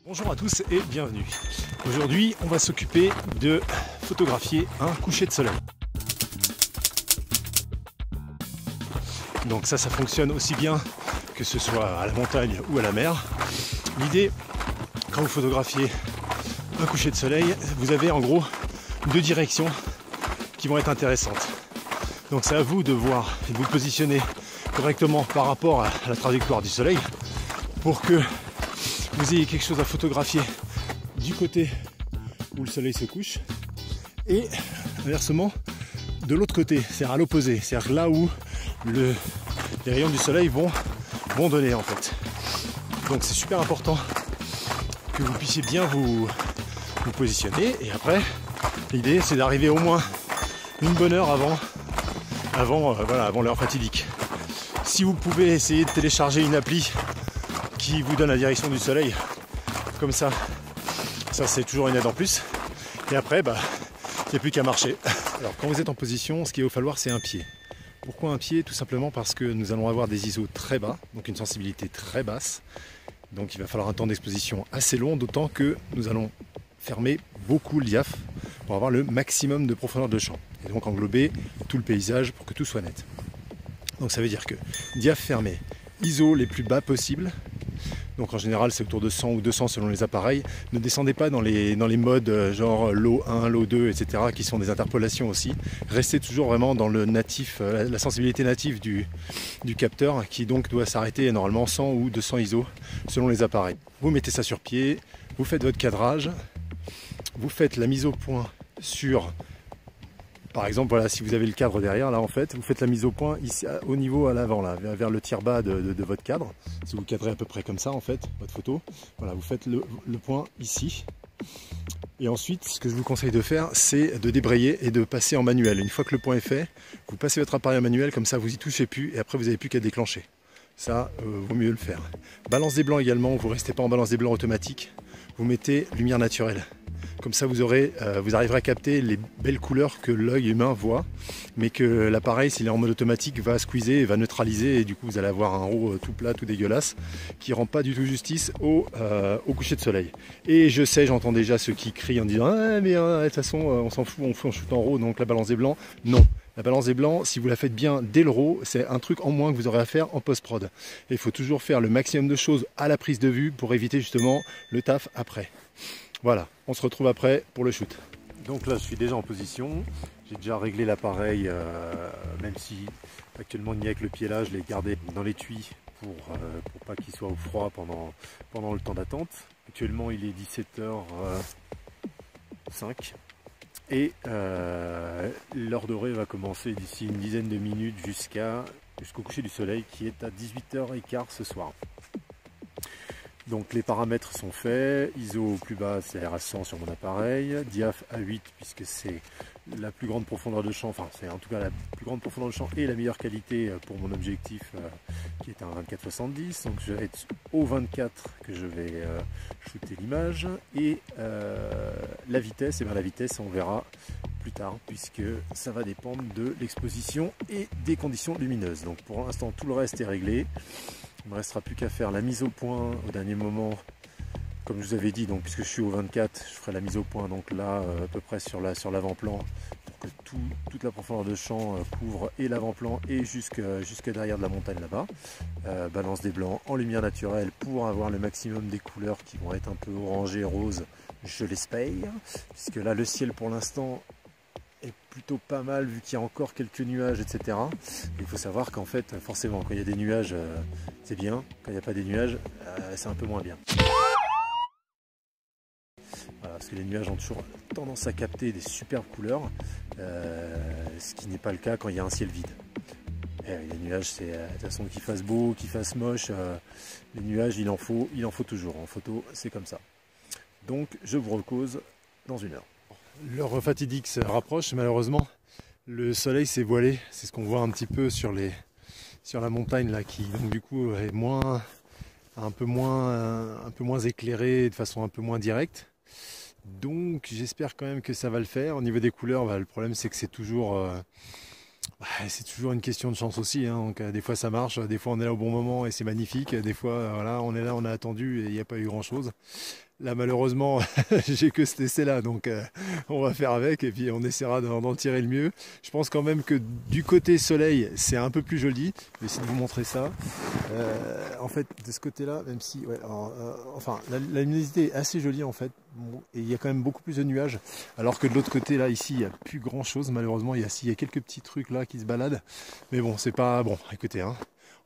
Bonjour à tous et bienvenue. Aujourd'hui, on va s'occuper de photographier un coucher de soleil. Donc ça fonctionne aussi bien que ce soit à la montagne ou à la mer. L'idée, quand vous photographiez un coucher de soleil, vous avez en gros deux directions qui vont être intéressantes. Donc c'est à vous de voir et de vous positionner correctement par rapport à la trajectoire du soleil pour que vous ayez quelque chose à photographier du côté où le soleil se couche et inversement de l'autre côté, c'est-à-dire à l'opposé, c'est-à-dire là où les rayons du soleil vont donner en fait. Donc c'est super important que vous puissiez bien vous positionner et après l'idée c'est d'arriver au moins une bonne heure avant l'heure fatidique. Si vous pouvez essayer de télécharger une appli qui vous donne la direction du soleil comme ça c'est toujours une aide en plus et après il n'y a plus qu'à marcher. Alors quand vous êtes en position, ce qu'il va vous falloir c'est un pied. Pourquoi un pied? Tout simplement parce que nous allons avoir des ISO très bas, donc une sensibilité très basse, donc il va falloir un temps d'exposition assez long, d'autant que nous allons fermer beaucoup le diaph pour avoir le maximum de profondeur de champ et donc englober tout le paysage pour que tout soit net. Donc ça veut dire que diaph fermé, ISO les plus bas possibles. Donc en général c'est autour de 100 ou 200 selon les appareils. Ne descendez pas dans les modes genre low 1, low 2, etc. qui sont des interpolations aussi. Restez toujours vraiment dans le natif, la sensibilité native du capteur qui donc doit s'arrêter normalement 100 ou 200 ISO selon les appareils. Vous mettez ça sur pied, vous faites votre cadrage, vous faites la mise au point sur... Par exemple, voilà, si vous avez le cadre derrière, là en fait, vous faites la mise au point ici, au niveau à l'avant, là, vers le tiers bas de votre cadre. Si vous cadrez à peu près comme ça, en fait, votre photo, voilà, vous faites le point ici. Et ensuite, ce que je vous conseille de faire, c'est de débrayer et de passer en manuel. Une fois que le point est fait, vous passez votre appareil en manuel, comme ça vous y touchez plus, et après vous n'avez plus qu'à déclencher. Ça, vaut mieux le faire. Balance des blancs également, vous ne restez pas en balance des blancs automatique, vous mettez lumière naturelle. Comme ça vous arriverez à capter les belles couleurs que l'œil humain voit, mais que l'appareil, s'il est en mode automatique, va squeezer et va neutraliser, et du coup vous allez avoir un RAW tout plat, tout dégueulasse, qui rend pas du tout justice au coucher de soleil. Et je sais, j'entends déjà ceux qui crient en disant ah mais de toute façon on s'en fout, on shoot en RAW, donc la balance des blancs. Non, la balance des blancs, si vous la faites bien dès le RAW, c'est un truc en moins que vous aurez à faire en post-prod. Et il faut toujours faire le maximum de choses à la prise de vue pour éviter justement le taf après. Voilà, on se retrouve après pour le shoot. Donc là je suis déjà en position, j'ai déjà réglé l'appareil, même si actuellement il n'y a que le pied là, je l'ai gardé dans l'étui pour pas qu'il soit au froid pendant le temps d'attente. Actuellement il est 17h05 et l'heure dorée va commencer d'ici une dizaine de minutes jusqu'au coucher du soleil qui est à 18h15 ce soir. Donc les paramètres sont faits, ISO au plus bas c'est à 100 sur mon appareil, diaph à 8 puisque c'est la plus grande profondeur de champ, enfin c'est en tout cas la plus grande profondeur de champ et la meilleure qualité pour mon objectif qui est un 24-70, donc je vais être au 24 que je vais shooter l'image et la vitesse on verra plus tard puisque ça va dépendre de l'exposition et des conditions lumineuses. Donc pour l'instant tout le reste est réglé. Il ne me restera plus qu'à faire la mise au point au dernier moment, comme je vous avais dit, donc puisque je suis au 24, je ferai la mise au point donc là à peu près sur l'avant-plan pour que toute la profondeur de champ couvre et l'avant-plan et jusque derrière de la montagne là-bas. Balance des blancs en lumière naturelle pour avoir le maximum des couleurs qui vont être un peu orangées, roses, je l'espère, puisque là le ciel pour l'instant est plutôt pas mal vu qu'il y a encore quelques nuages, etc. Il faut savoir qu'en fait, forcément, quand il y a des nuages, c'est bien. Quand il n'y a pas des nuages, c'est un peu moins bien. Voilà, parce que les nuages ont toujours tendance à capter des superbes couleurs, ce qui n'est pas le cas quand il y a un ciel vide. Et les nuages, c'est de toute façon qu'il fasse beau, qu'il fasse moche, les nuages, il en faut toujours. En photo, c'est comme ça. Donc, je vous recose dans une heure. L'heure fatidique se rapproche, malheureusement le soleil s'est voilé, c'est ce qu'on voit un petit peu sur la montagne là, qui donc du coup est un peu moins éclairé de façon un peu moins directe. Donc j'espère quand même que ça va le faire. Au niveau des couleurs, le problème c'est que c'est toujours C'est toujours une question de chance aussi, hein. Donc, des fois ça marche, des fois on est là au bon moment et c'est magnifique, des fois voilà, on est là, on a attendu et il n'y a pas eu grand chose. Là malheureusement j'ai que cet essai là, donc on va faire avec et puis on essaiera d'en tirer le mieux. Je pense quand même que du côté soleil c'est un peu plus joli. Je vais essayer de vous montrer ça. En fait de ce côté là, même si ouais, alors, enfin la luminosité est assez jolie en fait, bon, et il y a quand même beaucoup plus de nuages, alors que de l'autre côté là ici il n'y a plus grand chose malheureusement. Il y a quelques petits trucs là qui se baladent, mais bon c'est pas bon. Écoutez, hein,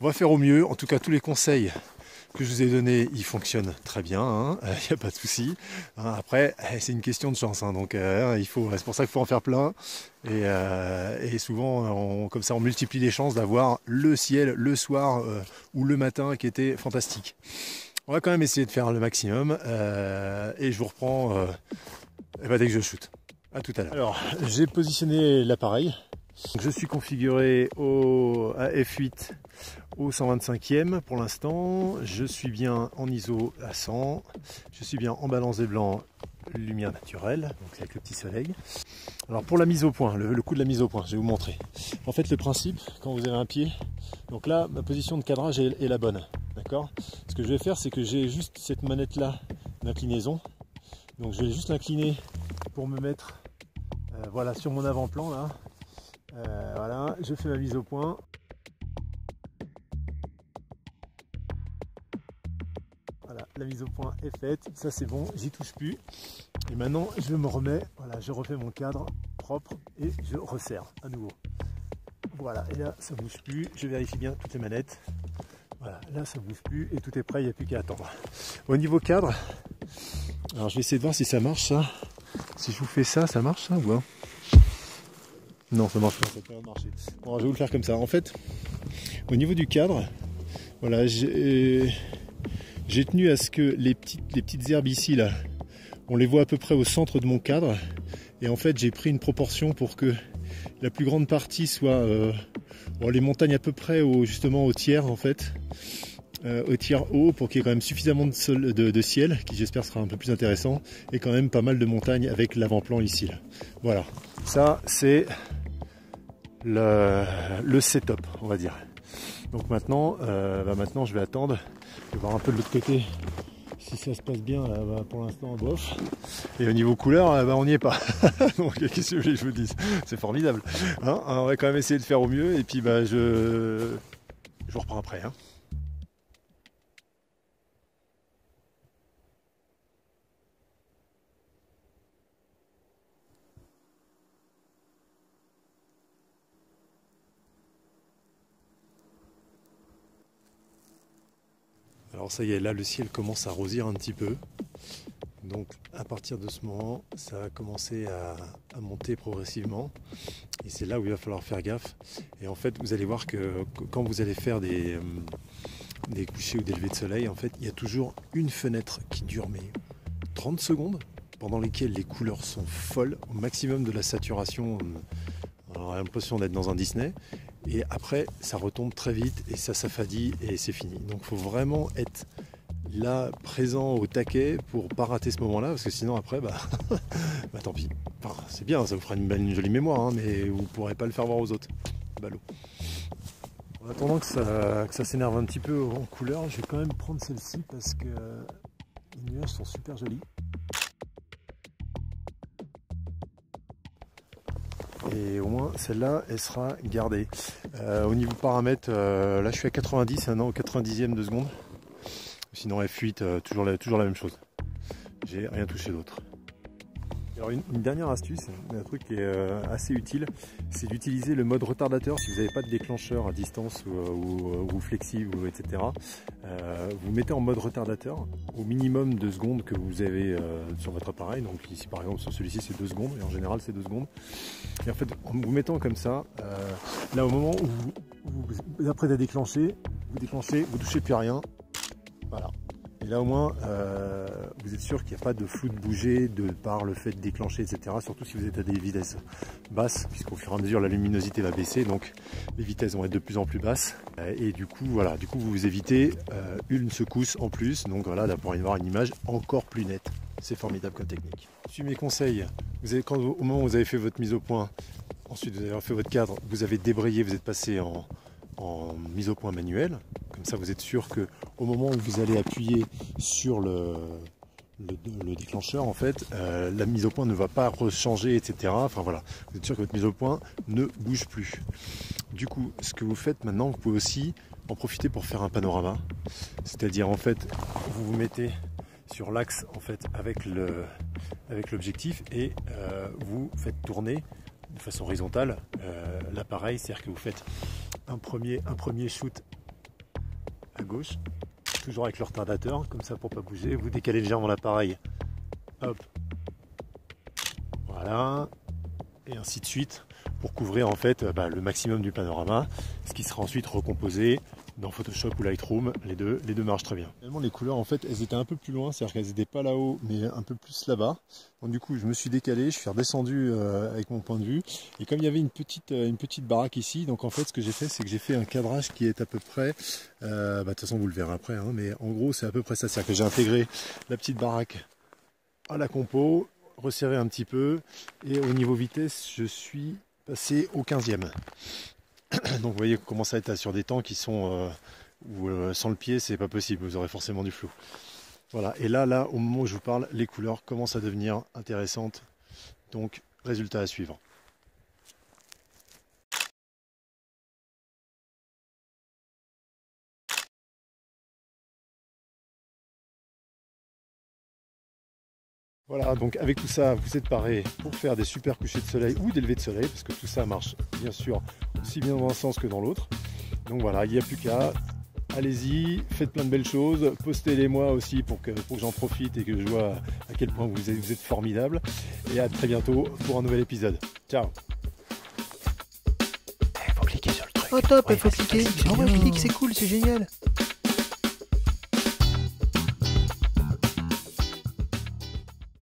on va faire au mieux. En tout cas tous les conseils que je vous ai donné, il fonctionne très bien, hein, il n'y a pas de souci. Hein, après, c'est une question de chance, hein, donc c'est pour ça qu'il faut en faire plein. Et souvent, comme ça, on multiplie les chances d'avoir le ciel le soir ou le matin qui était fantastique. On va quand même essayer de faire le maximum et je vous reprends dès que je shoot. À tout à l'heure. Alors, j'ai positionné l'appareil. Je suis configuré à f8 au 125e pour l'instant. Je suis bien en ISO à 100. Je suis bien en balance des blancs, lumière naturelle, donc c'est avec le petit soleil. Alors pour la mise au point, le coup de la mise au point, je vais vous montrer. En fait le principe, quand vous avez un pied, donc là ma position de cadrage est la bonne, d'accord. Ce que je vais faire, c'est que j'ai juste cette manette là d'inclinaison. Donc je vais juste l'incliner pour me mettre voilà, sur mon avant-plan là. Voilà, je fais ma mise au point. Voilà, la mise au point est faite, ça c'est bon, j'y touche plus. Et maintenant je me remets, voilà, je refais mon cadre propre et je resserre à nouveau. Voilà, et là ça bouge plus, je vérifie bien toutes les manettes. Voilà, là ça bouge plus et tout est prêt, il n'y a plus qu'à attendre. Au niveau cadre, alors je vais essayer de voir si ça marche ça. Si je vous fais ça, ça marche ça ou pas? Non, ça marche pas, ça peut pas marcher. Bon, je vais vous le faire comme ça. En fait, au niveau du cadre, voilà, j'ai tenu à ce que les petites herbes ici, là, on les voit à peu près au centre de mon cadre. Et en fait, j'ai pris une proportion pour que la plus grande partie soit les montagnes à peu près justement au tiers, en fait. Au tiers haut, pour qu'il y ait quand même suffisamment de ciel, qui j'espère sera un peu plus intéressant, et quand même pas mal de montagnes avec l'avant-plan ici, là. Voilà, ça c'est le setup, on va dire. Donc maintenant, maintenant je vais attendre, je vais voir un peu de l'autre côté si ça se passe bien. Là, pour l'instant bof, et au niveau couleur, on n'y est pas. Donc qu'est-ce que je vous dis, c'est formidable, hein. On va quand même essayer de faire au mieux, et puis je vous reprends après, hein. Alors ça y est, là le ciel commence à rosir un petit peu. Donc à partir de ce moment, ça va commencer à monter progressivement. Et c'est là où il va falloir faire gaffe. Et en fait, vous allez voir que quand vous allez faire des couchers ou des levées de soleil, en fait, il y a toujours une fenêtre qui dure 30 secondes, pendant lesquelles les couleurs sont folles, au maximum de la saturation. On a l'impression d'être dans un Disney. Et après, ça retombe très vite et ça s'affadit et c'est fini. Donc il faut vraiment être là, présent au taquet pour pas rater ce moment-là, parce que sinon après, tant pis. Enfin, c'est bien, ça vous fera une jolie mémoire, hein, mais vous pourrez pas le faire voir aux autres. Ballot. En attendant que ça s'énerve un petit peu en couleur, je vais quand même prendre celle-ci parce que les nuages sont super jolis. Et au moins celle-là elle sera gardée. Au niveau paramètres, là je suis à 90, maintenant au 90e de seconde. Sinon F8, toujours la même chose. J'ai rien touché d'autre. Alors une dernière astuce, un truc qui est assez utile, c'est d'utiliser le mode retardateur si vous n'avez pas de déclencheur à distance ou flexible, etc. Vous mettez en mode retardateur au minimum de secondes que vous avez sur votre appareil. Donc ici par exemple sur celui-ci c'est 2 secondes, et en général c'est 2 secondes. Et en fait en vous mettant comme ça, là au moment où vous apprêtez à déclencher, vous déclenchez, vous touchez plus à rien. Voilà. Et là au moins vous êtes sûr qu'il n'y a pas de flou de bouger de par le fait de déclencher, etc. Surtout si vous êtes à des vitesses basses, puisqu'au fur et à mesure la luminosité va baisser, donc les vitesses vont être de plus en plus basses. Et du coup voilà, vous évitez une secousse en plus, donc voilà, pour avoir une image encore plus nette. C'est formidable comme technique. Suivez mes conseils, au moment où vous avez fait votre mise au point, ensuite vous avez fait votre cadre, vous avez débrayé, vous êtes passé en mise au point manuelle. Comme ça vous êtes sûr que au moment où vous allez appuyer sur le déclencheur, en fait, la mise au point ne va pas rechanger, etc. Enfin voilà, vous êtes sûr que votre mise au point ne bouge plus. Du coup, ce que vous faites maintenant, vous pouvez aussi en profiter pour faire un panorama. C'est-à-dire en fait, vous vous mettez sur l'axe en fait avec l'objectif et vous faites tourner de façon horizontale l'appareil, c'est-à-dire que vous faites un premier shoot à gauche, toujours avec le retardateur, comme ça pour pas bouger, vous décalez légèrement l'appareil, hop, voilà, et ainsi de suite, pour couvrir en fait le maximum du panorama, ce qui sera ensuite recomposé dans Photoshop ou Lightroom, les deux marchent très bien. Finalement les couleurs en fait elles étaient un peu plus loin, c'est-à-dire qu'elles n'étaient pas là-haut mais un peu plus là-bas. Donc du coup je me suis décalé, je suis redescendu avec mon point de vue, et comme il y avait une petite baraque ici, donc en fait ce que j'ai fait c'est que j'ai fait un cadrage qui est à peu près, de toute façon vous le verrez après, hein, mais en gros c'est à peu près ça, c'est-à-dire que j'ai intégré la petite baraque à la compo, resserré un petit peu, et au niveau vitesse je suis passé au 15e. Donc vous voyez comment ça est sur des temps qui sont où sans le pied c'est pas possible, vous aurez forcément du flou. Voilà, et là au moment où je vous parle, les couleurs commencent à devenir intéressantes, donc résultat à suivre. Voilà, donc avec tout ça, vous êtes paré pour faire des super couchers de soleil ou des levées de soleil, parce que tout ça marche bien sûr aussi bien dans un sens que dans l'autre. Donc voilà, il n'y a plus qu'à, allez-y, faites plein de belles choses, postez-les moi aussi pour que j'en profite et que je vois à quel point vous êtes formidables. Et à très bientôt pour un nouvel épisode. Ciao. Faut cliquer sur le truc. Oh top, il faut cliquer. Ah ouais, clique, c'est cool, c'est génial.